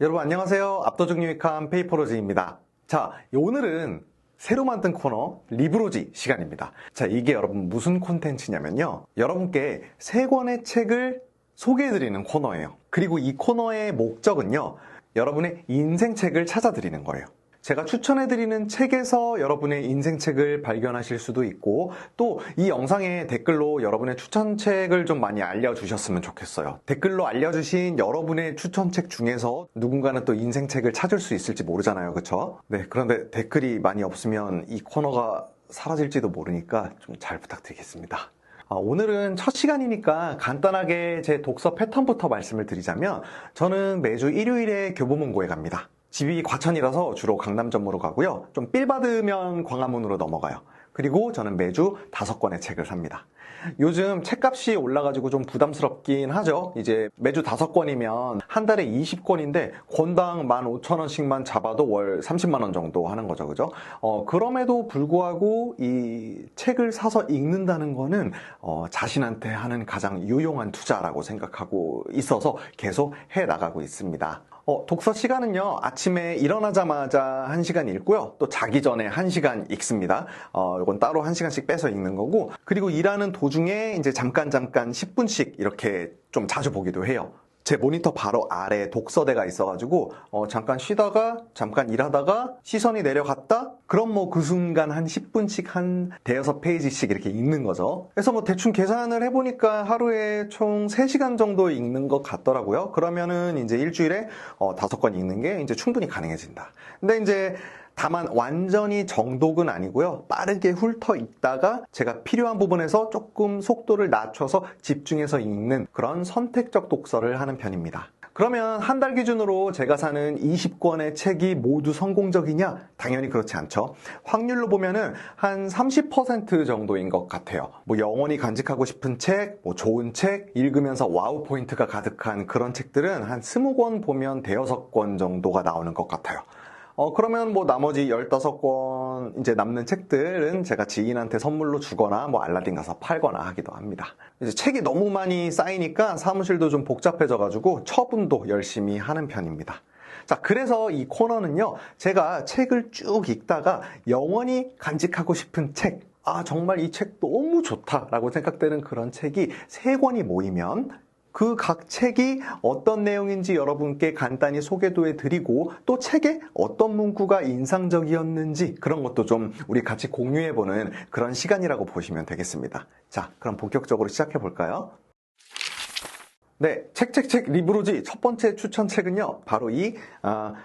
여러분 안녕하세요. 압도적 유익함 페이퍼로즈입니다. 자, 오늘은 새로 만든 코너 리브로지 시간입니다. 자, 이게 여러분 무슨 콘텐츠냐면요. 여러분께 3권의 책을 소개해드리는 코너예요. 그리고 이 코너의 목적은요. 여러분의 인생책을 찾아드리는 거예요. 제가 추천해드리는 책에서 여러분의 인생책을 발견하실 수도 있고 또 이 영상에 댓글로 여러분의 추천책을 좀 많이 알려주셨으면 좋겠어요. 댓글로 알려주신 여러분의 추천책 중에서 누군가는 또 인생책을 찾을 수 있을지 모르잖아요. 그쵸? 네, 그런데 댓글이 많이 없으면 이 코너가 사라질지도 모르니까 좀 잘 부탁드리겠습니다. 오늘은 첫 시간이니까 간단하게 제 독서 패턴부터 말씀을 드리자면 저는 매주 일요일에 교보문고에 갑니다. 집이 과천이라서 주로 강남 전무로 가고요. 좀 삘 받으면 광화문으로 넘어가요. 그리고 저는 매주 5권의 책을 삽니다. 요즘 책값이 올라가지고 좀 부담스럽긴 하죠. 이제 매주 5권이면 한 달에 20권인데 권당 15,000원씩만 잡아도 월 30만 원 정도 하는 거죠. 그죠? 그럼에도 불구하고 이 책을 사서 읽는다는 거는 자신한테 하는 가장 유용한 투자라고 생각하고 있어서 계속 해 나가고 있습니다. 독서 시간은요, 아침에 일어나자마자 1시간 읽고요, 또 자기 전에 1시간 읽습니다. 이건 따로 1시간씩 빼서 읽는 거고, 그리고 일하는 도중에 이제 잠깐 10분씩 이렇게 좀 자주 보기도 해요. 제 모니터 바로 아래 독서대가 있어가지고 잠깐 쉬다가 잠깐 일하다가 시선이 내려갔다? 그럼 뭐 그 순간 한 10분씩 한 대여섯 페이지씩 이렇게 읽는 거죠. 그래서 뭐 대충 계산을 해보니까 하루에 총 3시간 정도 읽는 것 같더라고요. 그러면은 이제 일주일에 5권 읽는 게 이제 충분히 가능해진다. 근데 이제 다만 완전히 정독은 아니고요. 빠르게 훑어 읽다가 제가 필요한 부분에서 조금 속도를 낮춰서 집중해서 읽는 그런 선택적 독서를 하는 편입니다. 그러면 한 달 기준으로 제가 사는 20권의 책이 모두 성공적이냐? 당연히 그렇지 않죠. 확률로 보면은 한 30% 정도인 것 같아요. 뭐 영원히 간직하고 싶은 책, 뭐 좋은 책, 읽으면서 와우 포인트가 가득한 그런 책들은 한 20권 보면 5-6권 정도가 나오는 것 같아요. 그러면 뭐 나머지 15권 이제 남는 책들은 제가 지인한테 선물로 주거나 뭐 알라딘 가서 팔거나 하기도 합니다. 이제 책이 너무 많이 쌓이니까 사무실도 좀 복잡해져가지고 처분도 열심히 하는 편입니다. 자, 그래서 이 코너는요, 제가 책을 쭉 읽다가 영원히 간직하고 싶은 책, 정말 이 책 너무 좋다라고 생각되는 그런 책이 3권이 모이면 그 각 책이 어떤 내용인지 여러분께 간단히 소개도 해드리고 또 책에 어떤 문구가 인상적이었는지 그런 것도 좀 우리 같이 공유해보는 그런 시간이라고 보시면 되겠습니다. 자, 그럼 본격적으로 시작해볼까요? 네, 책 리브로지 첫 번째 추천책은요, 바로 이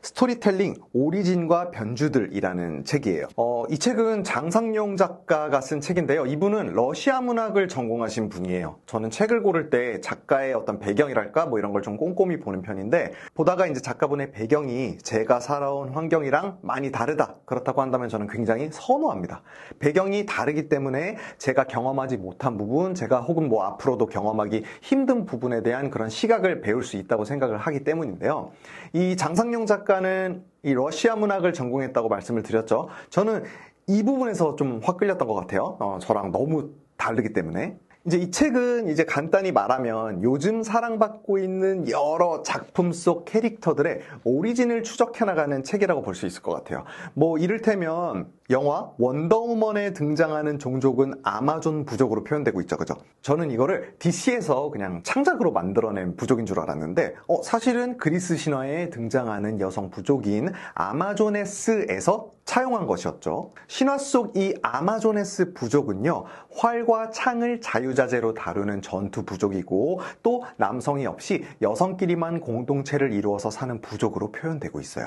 스토리텔링 오리진과 변주들이라는 책이에요. 이 책은 장상용 작가가 쓴 책인데요. 이분은 러시아 문학을 전공하신 분이에요. 저는 책을 고를 때 작가의 어떤 배경이랄까 뭐 이런 걸 좀 꼼꼼히 보는 편인데, 보다가 이제 작가분의 배경이 제가 살아온 환경이랑 많이 다르다, 그렇다고 한다면 저는 굉장히 선호합니다. 배경이 다르기 때문에 제가 경험하지 못한 부분, 제가 혹은 뭐 앞으로도 경험하기 힘든 부분에 대한 그런 시각을 배울 수 있다고 생각을 하기 때문인데요. 이 장상용 작가는 이 러시아 문학을 전공했다고 말씀을 드렸죠. 저는 이 부분에서 좀 확 끌렸던 것 같아요. 저랑 너무 다르기 때문에. 이제 이 책은 이제 간단히 말하면 요즘 사랑받고 있는 여러 작품 속 캐릭터들의 오리진을 추적해 나가는 책이라고 볼 수 있을 것 같아요. 뭐 이를테면 영화 원더우먼에 등장하는 종족은 아마존 부족으로 표현되고 있죠. 그죠? 저는 이거를 DC에서 그냥 창작으로 만들어낸 부족인 줄 알았는데 사실은 그리스 신화에 등장하는 여성 부족인 아마조네스에서 차용한 것이었죠. 신화 속 이 아마조네스 부족은요, 활과 창을 자유자재로 다루는 전투 부족이고 또 남성이 없이 여성끼리만 공동체를 이루어서 사는 부족으로 표현되고 있어요.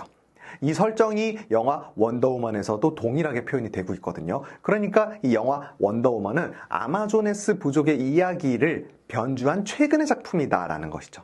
이 설정이 영화 원더우먼에서도 동일하게 표현이 되고 있거든요. 그러니까 이 영화 원더우먼은 아마조네스 부족의 이야기를 변주한 최근의 작품이다라는 것이죠.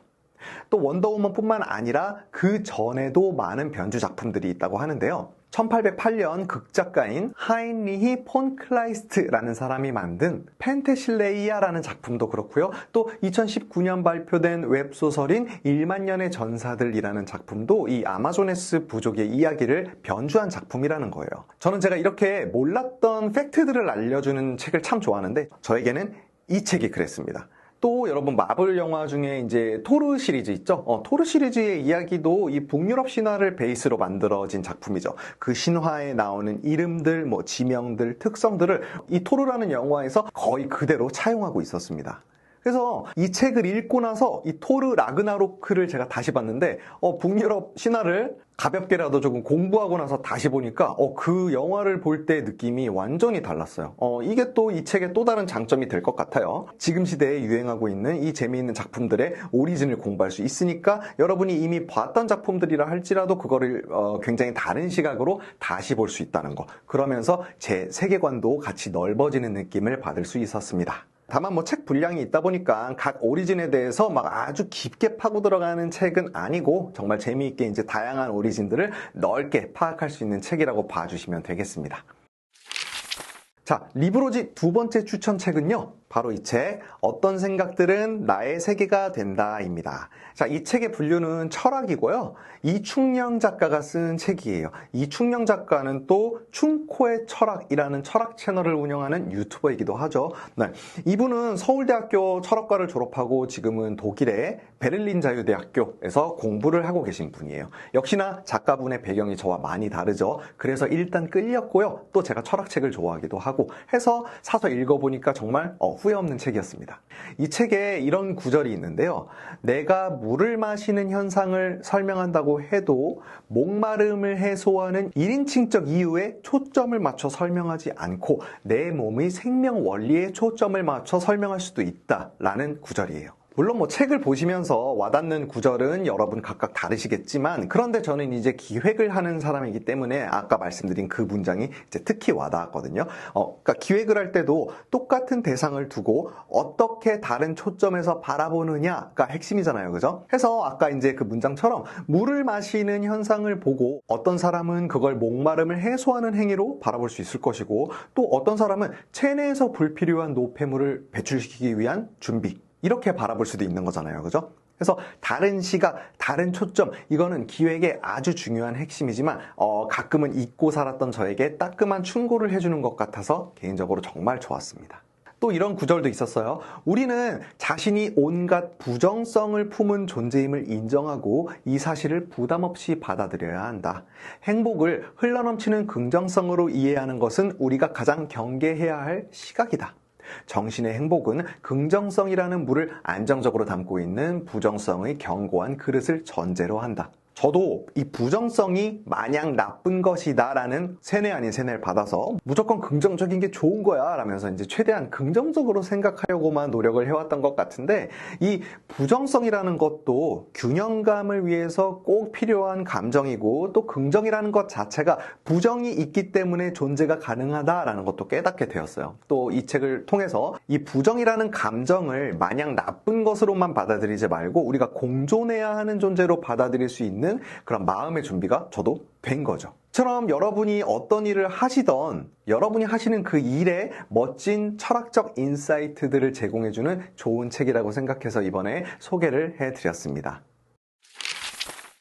또 원더우먼뿐만 아니라 그 전에도 많은 변주 작품들이 있다고 하는데요. 1808년 극작가인 하인리히 폰 클라이스트라는 사람이 만든 펜테실레이아라는 작품도 그렇고요. 또 2019년 발표된 웹소설인 1만 년의 전사들이라는 작품도 이 아마조네스 부족의 이야기를 변주한 작품이라는 거예요. 저는 제가 이렇게 몰랐던 팩트들을 알려주는 책을 참 좋아하는데 저에게는 이 책이 그랬습니다. 또 여러분 마블 영화 중에 이제 토르 시리즈 있죠? 토르 시리즈의 이야기도 이 북유럽 신화를 베이스로 만들어진 작품이죠. 그 신화에 나오는 이름들, 뭐 지명들, 특성들을 이 토르라는 영화에서 거의 그대로 차용하고 있었습니다. 그래서 이 책을 읽고 나서 이 토르 라그나로크를 제가 다시 봤는데 북유럽 신화를 가볍게라도 조금 공부하고 나서 다시 보니까 그 영화를 볼 때 느낌이 완전히 달랐어요. 이게 또 이 책의 또 다른 장점이 될 것 같아요. 지금 시대에 유행하고 있는 이 재미있는 작품들의 오리진을 공부할 수 있으니까 여러분이 이미 봤던 작품들이라 할지라도 그거를 굉장히 다른 시각으로 다시 볼 수 있다는 거. 그러면서 제 세계관도 같이 넓어지는 느낌을 받을 수 있었습니다. 다만 뭐 책 분량이 있다 보니까 각 오리진에 대해서 막 아주 깊게 파고 들어가는 책은 아니고 정말 재미있게 이제 다양한 오리진들을 넓게 파악할 수 있는 책이라고 봐주시면 되겠습니다. 자, 리브로지 두 번째 추천책은요. 바로 이 책, 어떤 생각들은 나의 세계가 된다입니다. 자, 이 책의 분류는 철학이고요. 이충영 작가가 쓴 책이에요. 이충영 작가는 또 충코의 철학이라는 철학 채널을 운영하는 유튜버이기도 하죠. 네, 이분은 서울대학교 철학과를 졸업하고 지금은 독일의 베를린 자유대학교에서 공부를 하고 계신 분이에요. 역시나 작가분의 배경이 저와 많이 다르죠. 그래서 일단 끌렸고요. 또 제가 철학책을 좋아하기도 하고 해서 사서 읽어보니까 정말 후회 없는 책이었습니다. 이 책에 이런 구절이 있는데요. 내가 물을 마시는 현상을 설명한다고 해도 목마름을 해소하는 1인칭적 이유에 초점을 맞춰 설명하지 않고 내 몸의 생명 원리에 초점을 맞춰 설명할 수도 있다라는 구절이에요. 물론 뭐 책을 보시면서 와닿는 구절은 여러분 각각 다르시겠지만 그런데 저는 이제 기획을 하는 사람이기 때문에 아까 말씀드린 그 문장이 이제 특히 와닿았거든요. 그러니까 기획을 할 때도 똑같은 대상을 두고 어떻게 다른 초점에서 바라보느냐가 핵심이잖아요. 그죠? 해서 아까 이제 그 문장처럼 물을 마시는 현상을 보고 어떤 사람은 그걸 목마름을 해소하는 행위로 바라볼 수 있을 것이고 또 어떤 사람은 체내에서 불필요한 노폐물을 배출시키기 위한 준비 이렇게 바라볼 수도 있는 거잖아요. 그죠? 그래서 다른 시각, 다른 초점, 이거는 기획의 아주 중요한 핵심이지만 가끔은 잊고 살았던 저에게 따끔한 충고를 해주는 것 같아서 개인적으로 정말 좋았습니다. 또 이런 구절도 있었어요. 우리는 자신이 온갖 부정성을 품은 존재임을 인정하고 이 사실을 부담 없이 받아들여야 한다. 행복을 흘러넘치는 긍정성으로 이해하는 것은 우리가 가장 경계해야 할 시각이다. 정신의 행복은 긍정성이라는 물을 안정적으로 담고 있는 부정성의 견고한 그릇을 전제로 한다. 저도 이 부정성이 마냥 나쁜 것이다 라는 세뇌 아닌 세뇌를 받아서 무조건 긍정적인 게 좋은 거야 라면서 이제 최대한 긍정적으로 생각하려고만 노력을 해왔던 것 같은데 이 부정성이라는 것도 균형감을 위해서 꼭 필요한 감정이고 또 긍정이라는 것 자체가 부정이 있기 때문에 존재가 가능하다라는 것도 깨닫게 되었어요. 또 이 책을 통해서 이 부정이라는 감정을 마냥 나쁜 것으로만 받아들이지 말고 우리가 공존해야 하는 존재로 받아들일 수 있는 그런 마음의 준비가 저도 된 거죠. 처럼 여러분이 어떤 일을 하시던 여러분이 하시는 그 일에 멋진 철학적 인사이트들을 제공해주는 좋은 책이라고 생각해서 이번에 소개를 해드렸습니다.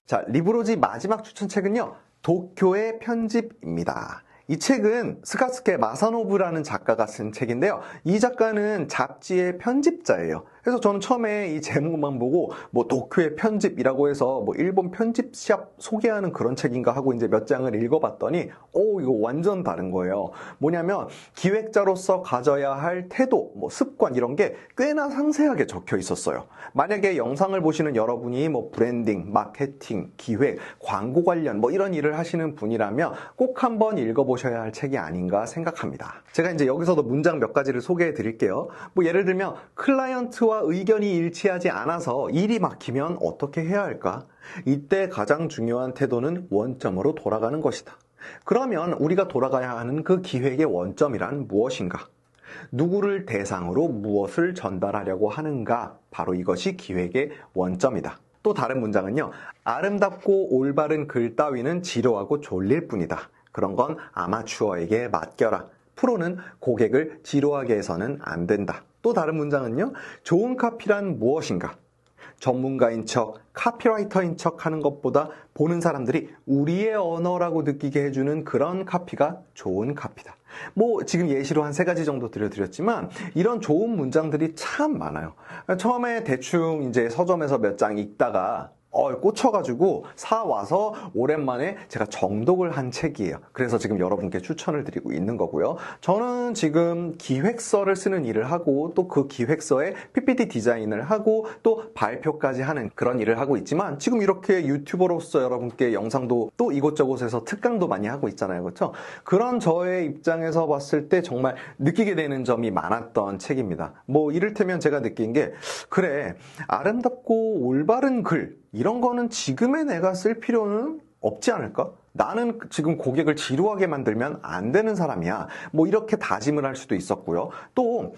자, 리브로지 마지막 추천책은요. 도쿄의 편집입니다. 이 책은 스가스케 마사노부라는 작가가 쓴 책인데요. 이 작가는 잡지의 편집자예요. 그래서 저는 처음에 이 제목만 보고 뭐 도쿄의 편집이라고 해서 뭐 일본 편집샵 소개하는 그런 책인가 하고 이제 몇 장을 읽어봤더니 이거 완전 다른 거예요. 뭐냐면 기획자로서 가져야 할 태도, 뭐 습관 이런 게 꽤나 상세하게 적혀 있었어요. 만약에 영상을 보시는 여러분이 뭐 브랜딩, 마케팅, 기획, 광고 관련 뭐 이런 일을 하시는 분이라면 꼭 한번 읽어보셔야 할 책이 아닌가 생각합니다. 제가 이제 여기서도 문장 몇 가지를 소개해 드릴게요. 뭐 예를 들면 클라이언트와 의견이 일치하지 않아서 일이 막히면 어떻게 해야 할까? 이때 가장 중요한 태도는 원점으로 돌아가는 것이다. 그러면 우리가 돌아가야 하는 그 기획의 원점이란 무엇인가? 누구를 대상으로 무엇을 전달하려고 하는가? 바로 이것이 기획의 원점이다. 또 다른 문장은요. 아름답고 올바른 글 따위는 지루하고 졸릴 뿐이다. 그런 건 아마추어에게 맡겨라. 프로는 고객을 지루하게 해서는 안 된다. 또 다른 문장은요. 좋은 카피란 무엇인가? 전문가인 척, 카피라이터인 척 하는 것보다 보는 사람들이 우리의 언어라고 느끼게 해주는 그런 카피가 좋은 카피다. 뭐 지금 예시로 한 3가지 정도 들려드렸지만 이런 좋은 문장들이 참 많아요. 처음에 대충 이제 서점에서 몇 장 읽다가 꽂혀가지고 사와서 오랜만에 제가 정독을 한 책이에요. 그래서 지금 여러분께 추천을 드리고 있는 거고요. 저는 지금 기획서를 쓰는 일을 하고 또 그 기획서에 PPT 디자인을 하고 또 발표까지 하는 그런 일을 하고 있지만 지금 이렇게 유튜버로서 여러분께 영상도 또 이곳저곳에서 특강도 많이 하고 있잖아요. 그렇죠? 그런 저의 입장에서 봤을 때 정말 느끼게 되는 점이 많았던 책입니다. 뭐 이를테면 제가 느낀 게 그래, 아름답고 올바른 글 이런 거는 지금의 내가 쓸 필요는 없지 않을까? 나는 지금 고객을 지루하게 만들면 안 되는 사람이야. 뭐 이렇게 다짐을 할 수도 있었고요. 또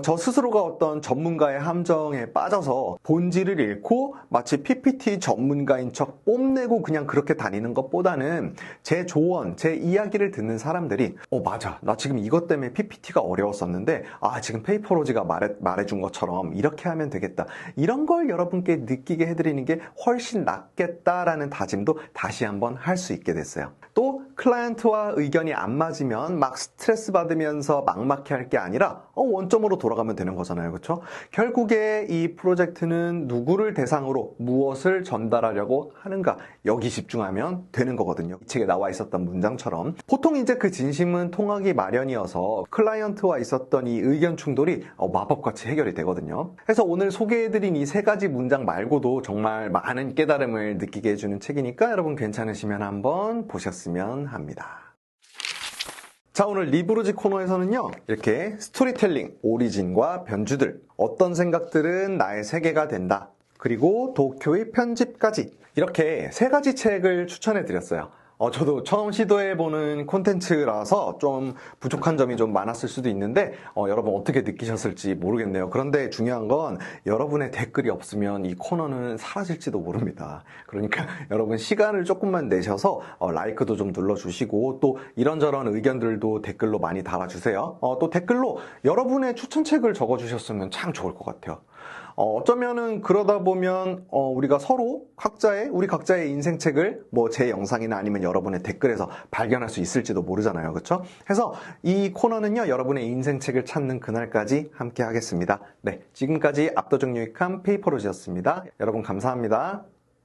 저 스스로가 어떤 전문가의 함정에 빠져서 본질을 잃고 마치 PPT 전문가인 척 뽐내고 그냥 그렇게 다니는 것보다는 제 조언, 제 이야기를 듣는 사람들이 맞아. 나 지금 이것 때문에 PPT가 어려웠었는데 지금 페이퍼로지가 말해준 것처럼 이렇게 하면 되겠다. 이런 걸 여러분께 느끼게 해드리는 게 훨씬 낫겠다라는 다짐도 다시 한번 할 수 있게 됐어요. 또 클라이언트와 의견이 안 맞으면 막 스트레스 받으면서 막막해 할 게 아니라 원점으로 돌아가면 되는 거잖아요. 그렇죠? 결국에 이 프로젝트는 누구를 대상으로 무엇을 전달하려고 하는가 여기 집중하면 되는 거거든요. 이 책에 나와 있었던 문장처럼 보통 이제 그 진심은 통하기 마련이어서 클라이언트와 있었던 이 의견 충돌이 마법같이 해결이 되거든요. 그래서 오늘 소개해드린 이 3가지 문장 말고도 정말 많은 깨달음을 느끼게 해주는 책이니까 여러분 괜찮으시면 한번 보셨으면 합니다. 자, 오늘 리브로지 코너에서는요, 이렇게 스토리텔링, 오리진과 변주들, 어떤 생각들은 나의 세계가 된다. 그리고 도쿄의 편집까지 이렇게 3가지 책을 추천해 드렸어요. 저도 처음 시도해보는 콘텐츠라서 좀 부족한 점이 좀 많았을 수도 있는데 여러분 어떻게 느끼셨을지 모르겠네요. 그런데 중요한 건 여러분의 댓글이 없으면 이 코너는 사라질지도 모릅니다. 그러니까 여러분 시간을 조금만 내셔서 라이크도 좀 눌러주시고 또 이런저런 의견들도 댓글로 많이 달아주세요. 또 댓글로 여러분의 추천책을 적어주셨으면 참 좋을 것 같아요. 어쩌면은 그러다 보면 우리가 서로 우리 각자의 인생책을 뭐 제 영상이나 아니면 여러분의 댓글에서 발견할 수 있을지도 모르잖아요. 그렇죠? 그래서 이 코너는요, 여러분의 인생책을 찾는 그날까지 함께 하겠습니다. 네, 지금까지 압도적 유익한 페이퍼로지였습니다. 여러분 감사합니다.